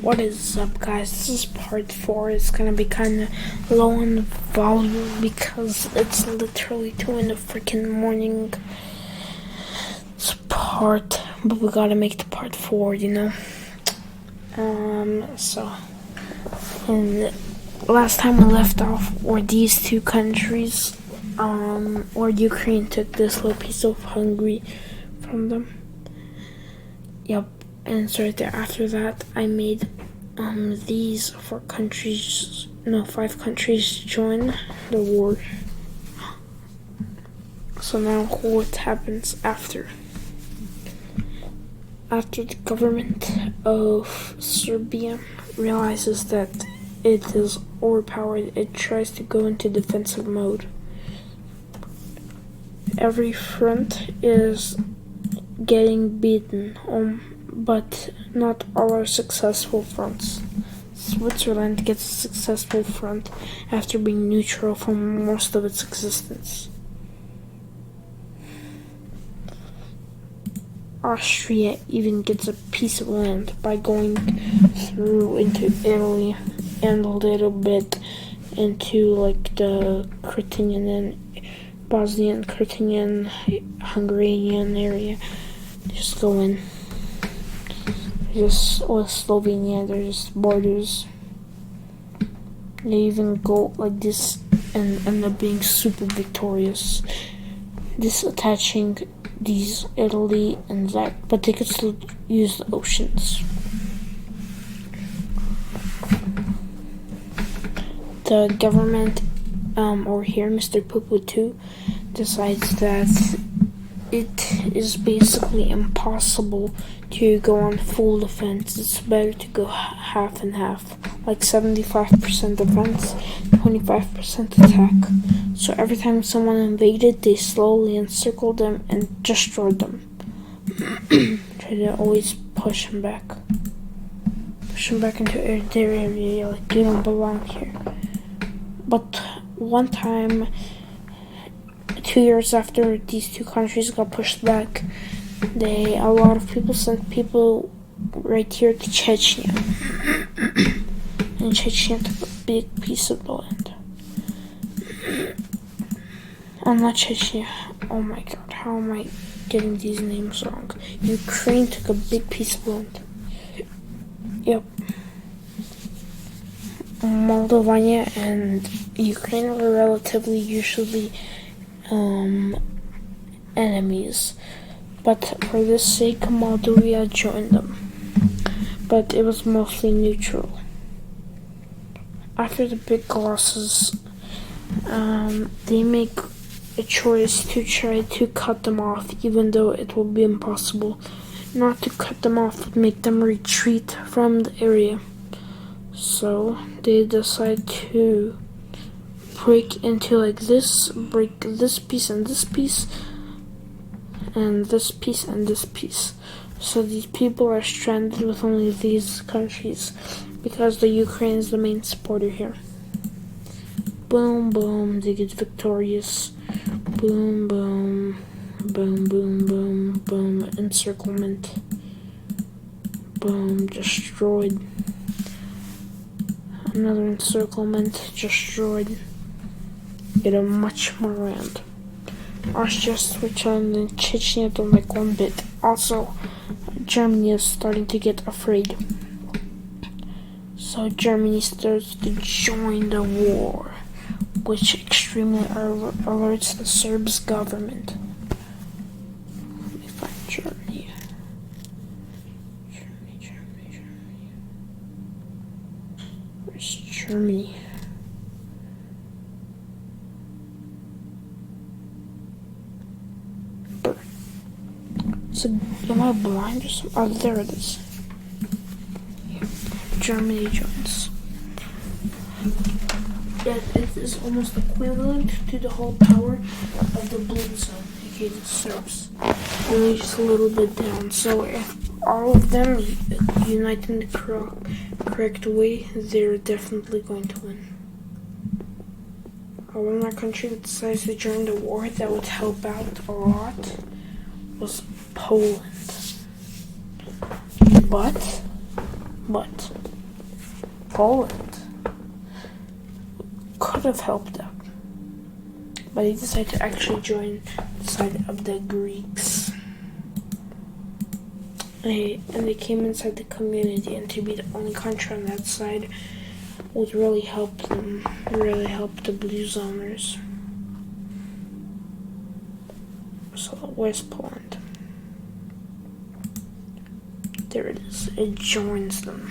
What is up, guys? This is part 4. It's gonna be kind of low on volume because it's literally 2 in the freaking morning. But we gotta make the part 4, you know? And last time we left off were these two countries, where Ukraine took this little piece of Hungary from them. Yep. And so right there, after that, I made these 5 countries join the war. So now what happens after? After the government of Serbia realizes that it is overpowered, it tries to go into defensive mode. Every front is getting beaten, but not all are successful fronts. Switzerland gets a successful front after being neutral for most of its existence. Austria even gets a piece of land by going through into Italy and a little bit into like the Croatian and Bosnian, Croatian, Hungarian area. Just go in. Just with Slovenia, there's borders. They even go like this and end up being super victorious. Disattaching these Italy and that, but they could still use the oceans. The government over here, Mr. Pupu decides that it is basically impossible to go on full defense. It's better to go half and half, like 75% defense, 25% attack. So every time someone invaded, they slowly encircled them and destroyed them. Try to always push them back. Push them back into their area, like you don't belong here. But one time, 2 years after these two countries got pushed back, a lot of people sent people right here to Chechnya. And Chechnya took a big piece of the land. Not Chechnya. Oh my god, how am I getting these names wrong? Ukraine took a big piece of land. Yep. Moldova and Ukraine were relatively usually enemies, but for this sake, Moldova joined them. But it was mostly neutral. After the big losses, they make a choice to try to cut them off, even though it will be impossible. Not to cut them off would make them retreat from the area. So they decide to break into like this, break this piece and this piece, and this piece and this piece. So these people are stranded with only these countries because the Ukraine is the main supporter here. Boom, boom, they get victorious. Boom, boom, boom, boom, boom, boom, encirclement. Boom, destroyed. Another encirclement, destroyed. Get a much more land. Austria, Switzerland, and Chechnya don't like one bit. Also, Germany is starting to get afraid. So Germany starts to join the war, which extremely alerts the Serbs government. Let me find Germany. Germany. Where's Germany? So, am I blind or something? Oh, there it is. Germany joins. Yeah, it is almost equivalent to the whole power of the blue zone, aka the Serbs. Only just a little bit down. So if all of them unite in the correct way, they're definitely going to win. One more country that decides to join the war that would help out a lot was Poland. But But Poland could have helped out, but he decided to actually join the side of the Greeks. And they came inside the community, and to be the only country on that side would really help them, really help the Blue Zoners. So where's Poland? There it is. It joins them,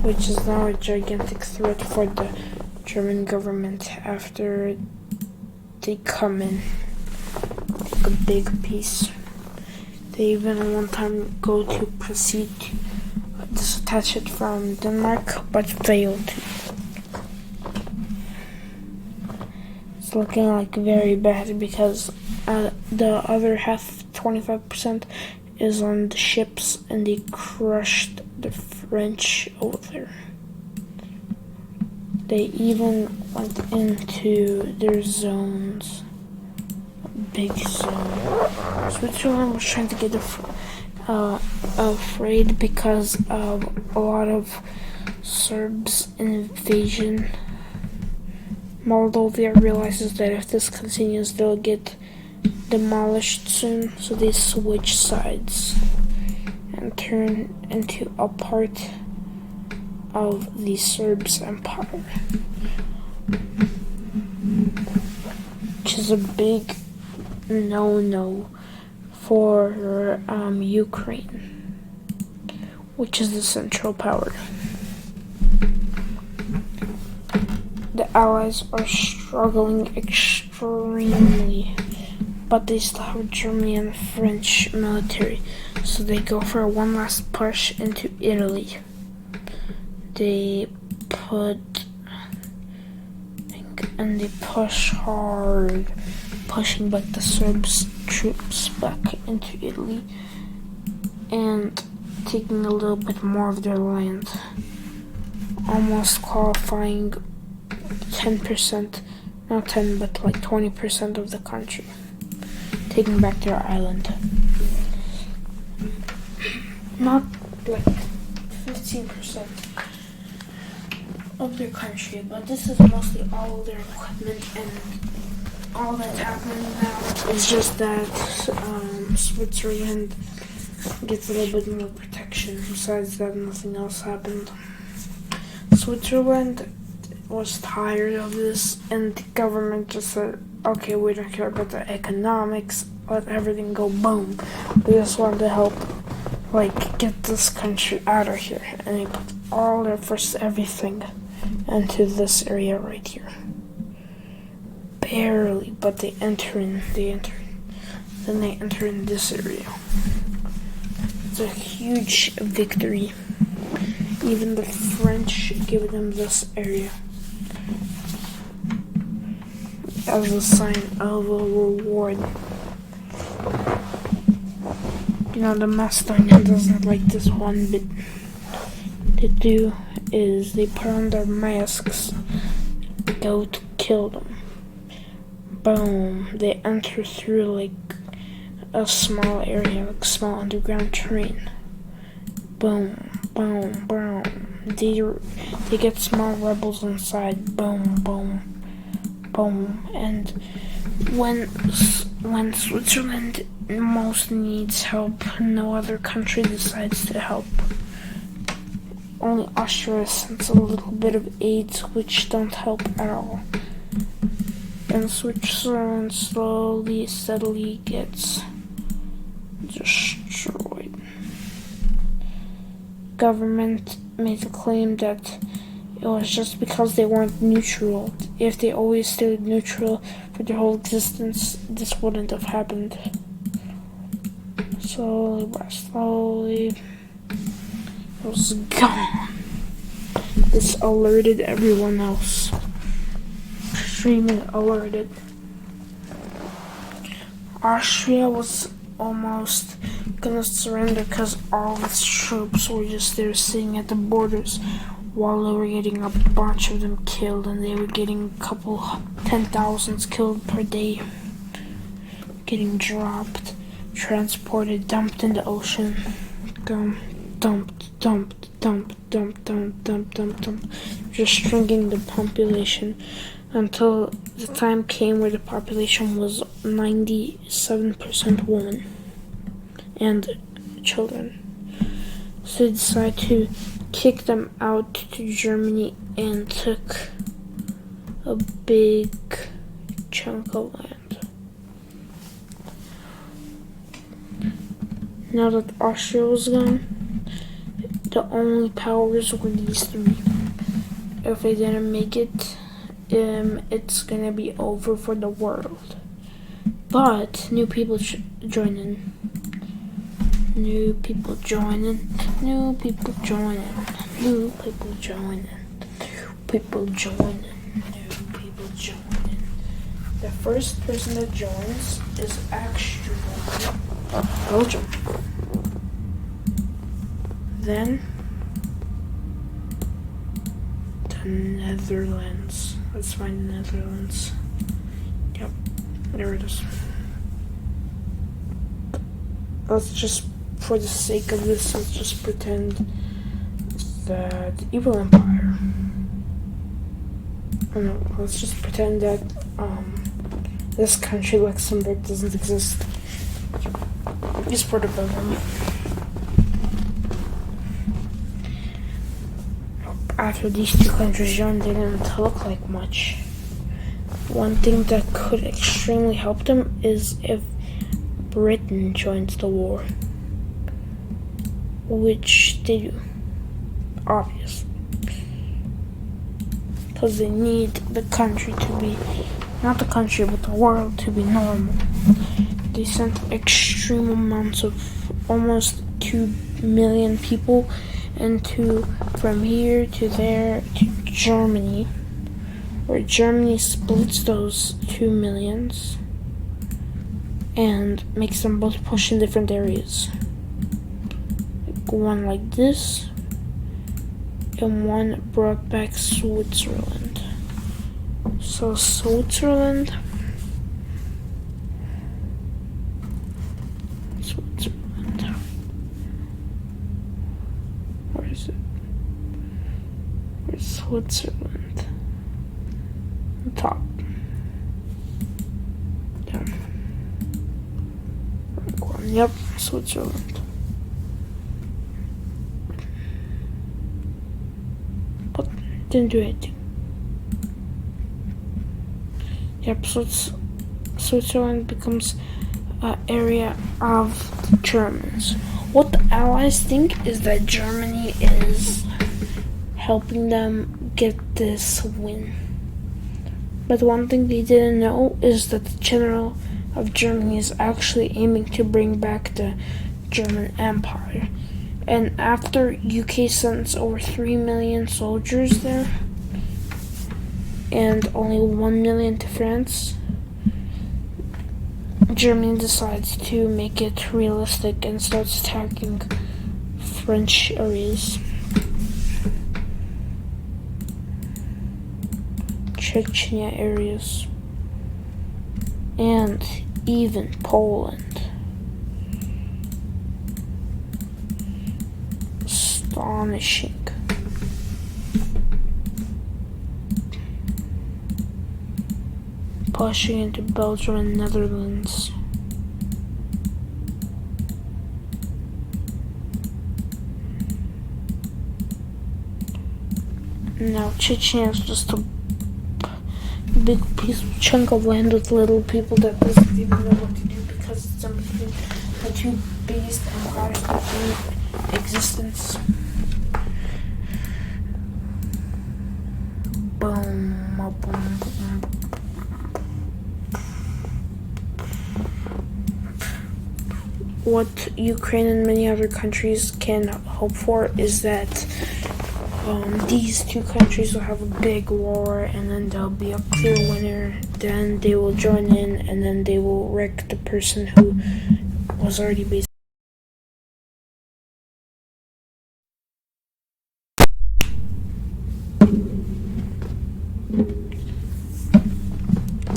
which is now a gigantic threat for the German government after they come in, take a big piece. They even one time go to proceed to disattach it from Denmark, but failed to. It's looking like very bad because the other half, 25%, is on the ships, and they crushed the French over there. They even went into their zones. Big zone. Switzerland was trying to get afraid because of a lot of Serbs invasion. Moldova realizes that if this continues, they'll get demolished soon, so they switch sides and turn into a part of the Serbs' empire, which is a big no-no for Ukraine, which is the central power. The Allies are struggling extremely, but they still have Germany and French military, so they go for one last push into Italy. They push hard, pushing back the Serbs' troops back into Italy and taking a little bit more of their land, almost qualifying 10%, not 10, but like 20% of the country, taking back their island. Not like 15% of their country, but this is mostly all their equipment, and all that's happening now is just that Switzerland gets a little bit more protection. Besides that, nothing else happened. Switzerland was tired of this, and the government just said, okay, we don't care about the economics, let everything go boom. We just want to help, like, get this country out of here. And they put all their first everything into this area right here. Barely, but they enter in, then they enter in this area. It's a huge victory. Even the French give them this area as a sign of a reward. You know, the Macedonian doesn't like this one bit. They do is they put on their masks, go to kill them. Boom, they enter through like a small area, like small underground train. Boom, boom, boom. They get small rebels inside. Boom, boom, boom. And when Switzerland most needs help, no other country decides to help. Only Austria sends a little bit of aids, which don't help at all. And Switzerland slowly, steadily gets destroyed. Government made a claim that it was just because they weren't neutral. If they always stayed neutral for their whole existence, this wouldn't have happened. Slowly by slowly, it was gone. This alerted everyone else. Extremely alerted. Austria was almost gonna surrender because all of its troops were just there sitting at the borders while they were getting a bunch of them killed, and they were getting a couple 10,000s killed per day, getting dropped, transported, dumped in the ocean, just shrinking the population until the time came where the population was 97% women and children. So they decided to kick them out to Germany and took a big chunk of land. Now that Austria was gone, the only powers were these three. If they didn't make it, it's gonna be over for the world. But new people join in. New people join in. New people join in. New people join in. New people join in. New people join in. The first person that joins is actually Belgium. Then the Netherlands. Let's find the Netherlands. Yep, there it is. Let's just, for the sake of this, let's just pretend that Evil Empire. Oh no, let's just pretend that this country, Luxembourg, doesn't exist. It's part of Belgium. After these two countries joined, they didn't look like much. One thing that could extremely help them is if Britain joins the war, which they do, obviously, because they need the country to be, not the country, but the world to be normal. They sent extreme amounts of almost 2 million people into from here to there to Germany, where Germany splits those 2 millions and makes them both push in different areas. One like this, and one brought back Switzerland. So Switzerland. Where is it? Where's Switzerland? On top. Down. Yep, Switzerland. But didn't do anything. Yep, so Switzerland becomes an area of the Germans. What the Allies think is that Germany is helping them get this win. But one thing they didn't know is that the general of Germany is actually aiming to bring back the German Empire. And after UK sends over 3 million soldiers there, and only 1 million to France, Germany decides to make it realistic and starts attacking French areas. Chechnya areas. And even Poland. Astonishing. Pushing into Belgium and Netherlands. Now Chechnya is just a big chunk of land with little people that doesn't even know what to do because it's in between the two biggest empires in existence. Boom, boom, boom. What Ukraine and many other countries can hope for is that these two countries will have a big war, and then there'll be a clear winner. Then they will join in, and then they will wreck the person who was already based.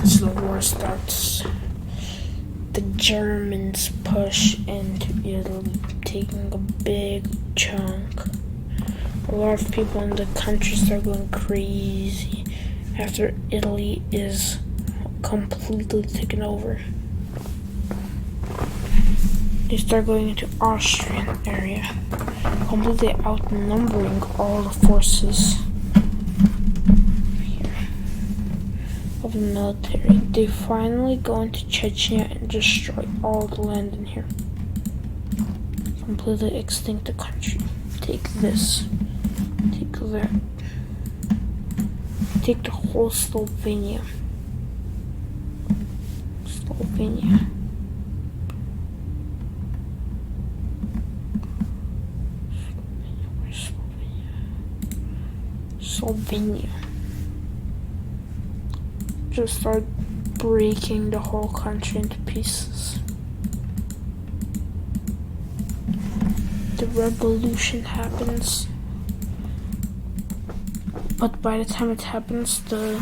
So the war starts. the Germans push into Italy, taking a big chunk. A lot of people in the country start going crazy after Italy is completely taken over. They start going into Austrian area, completely outnumbering all the forces of the military. They finally go into Chechnya and destroy all the land in here. Completely extinct the country. Take this. Take that. Take the whole Slovenia. Slovenia. Just start breaking the whole country into pieces. The revolution happens, but by the time it happens, the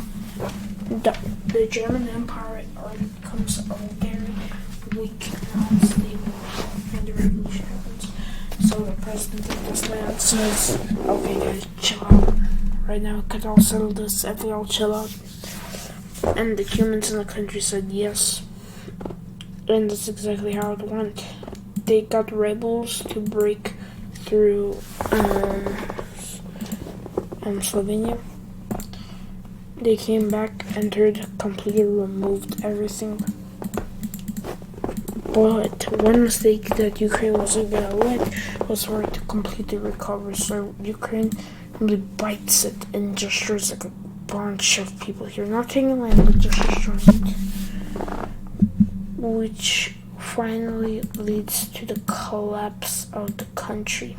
German Empire already becomes very weak and unstable when the revolution happens. So the president of this land says, "Okay, guys, chill out. Right now, we could all settle this if we all chill out." And the humans in the country said yes. And that's exactly how it went. They got rebels to break through Slovenia. They came back, entered, completely removed everything. But one mistake that Ukraine wasn't gonna let was for it to completely recover. So Ukraine really bites it and destroys like a bunch of people here. Not taking land, but just destroys it. Which finally leads to the collapse of the country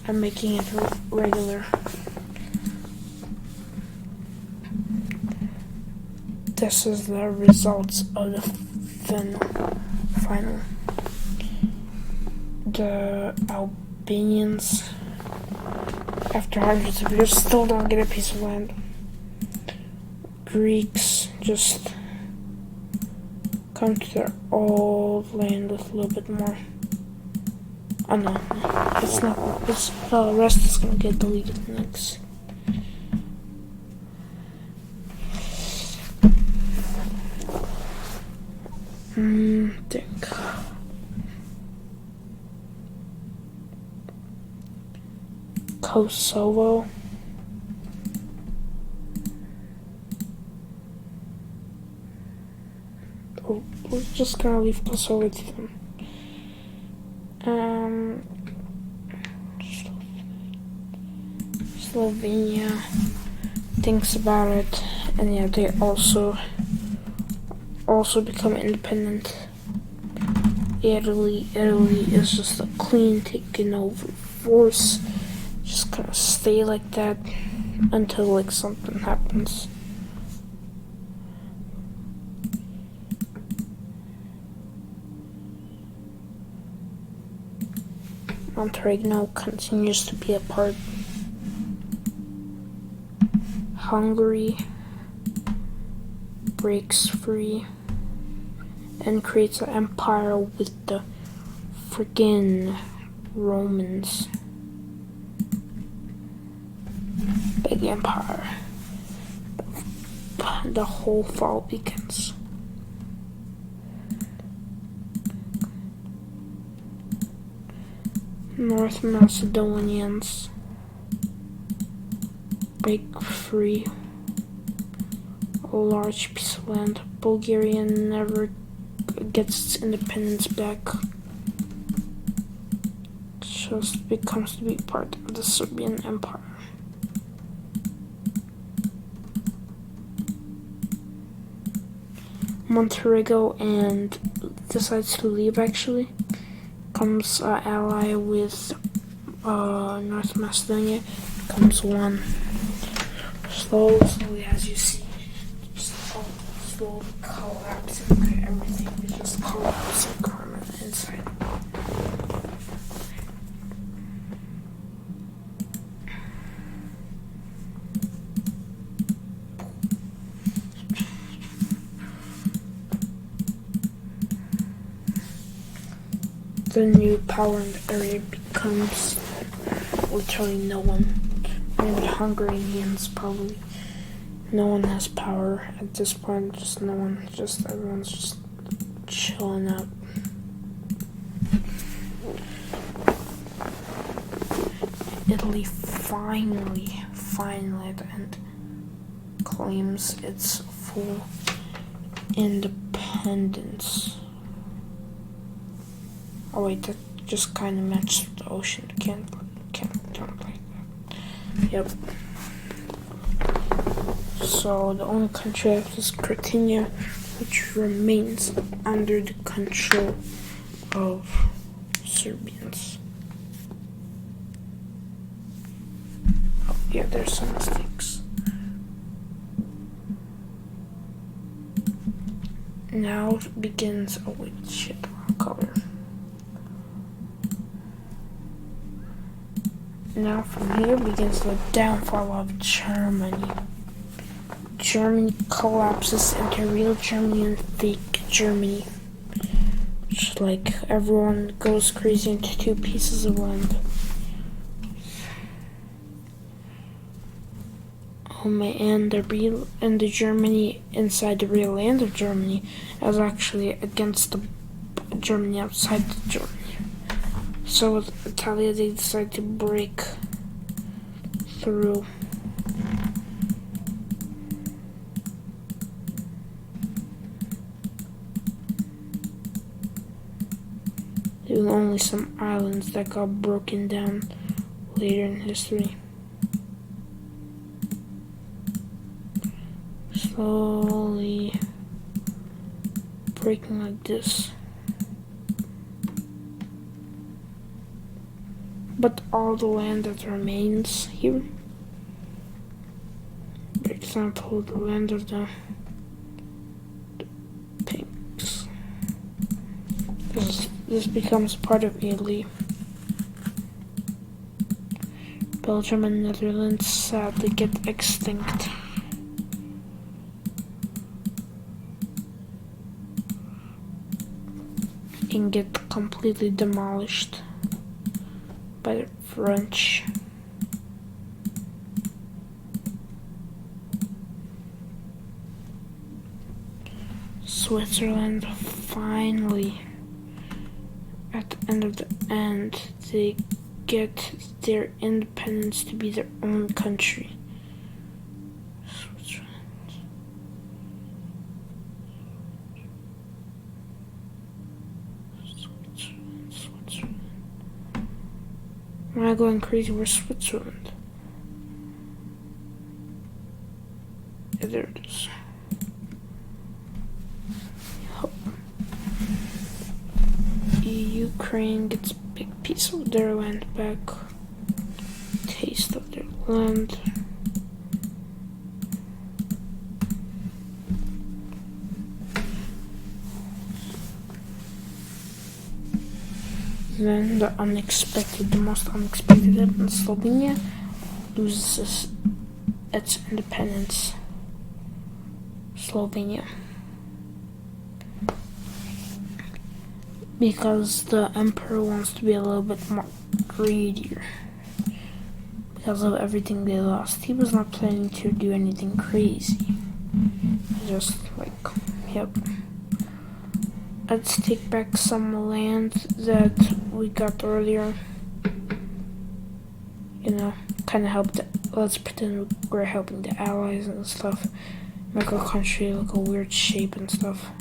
and making it regular. This is the results of the final. The Albanians, after hundreds of years, still don't get a piece of land. Greeks just come to their old land with a little bit more. Oh no, it's not. The rest is gonna get deleted next. Think. Kosovo. Oh, we're just gonna leave Kosovo to them. Slovenia thinks about it, and yeah, they also become independent. Italy is just a clean taken over force. Just kind of stay like that until like something happens. Montenegro continues to be a part. Hungary breaks free and creates an empire with the friggin' Romans. Big empire. The whole fall begins. North Macedonians break free a large piece of land. Bulgaria never gets its independence back. Just becomes to be part of the Serbian Empire. Montenegro and decides to leave actually. Comes ally with North Macedonia. Becomes one. Slowly as you see, just slowly collapsing. Everything is just collapsing karma inside. the new power in the area becomes literally no one. Maybe the Hungarians probably. No one has power at this point, just no one, just everyone's just chilling out. Italy finally at the end claims its full independence. Oh wait, that just kind of matches the ocean. Can't don't like that. Yep. So the only country left is Croatia, which remains under the control of Serbians. Oh yeah, there's some mistakes. Now begins, oh wait, shit, wrong color. Now from here begins the downfall of Germany. Germany collapses into real Germany and fake Germany. Just like everyone goes crazy into two pieces of land. And the Germany inside the real land of Germany is actually against the Germany outside the Germany. So with Italia, they decide to break through. There were only some islands that got broken down later in history. Slowly breaking like this. But all the land that remains here, for example, the land of the Pinks, this becomes part of Italy. Belgium and Netherlands sadly get extinct. And get completely demolished by the French. Switzerland finally, at the end of the end, they get their independence to be their own country. Switzerland. Am I going crazy? Where's Switzerland? Yeah, there it is. Ukraine gets a big piece of their land back. Taste of their land. Then the most unexpected happens. Slovenia loses its independence. Slovenia. Because the emperor wants to be a little bit more greedier. Because of everything they lost. He was not planning to do anything crazy. Just like, yep. Let's take back some land that we got earlier. You know, kind of help let's pretend we're helping the allies and stuff. Make our country look a weird shape and stuff.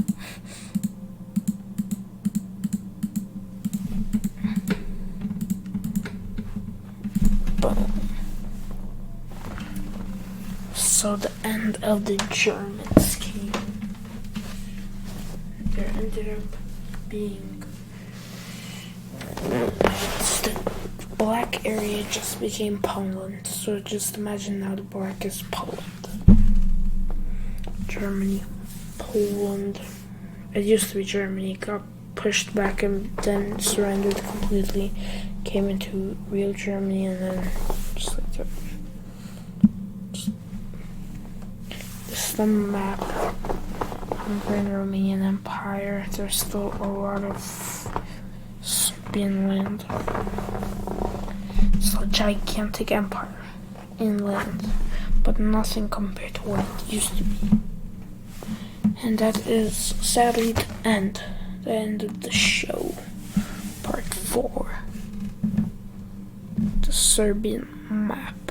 So the end of the Germans came. There ended up being the black area just became Poland. So just imagine now the black is Poland. Germany, Poland. It used to be Germany, got pushed back and then surrendered completely. Came into real Germany and then just like that. This is the map. Hungarian Romanian Empire. There's still a lot of Serbian land. It's a gigantic empire inland, but nothing compared to what it used to be. And that is sadly the end of the show. Part 4. The Serbian map.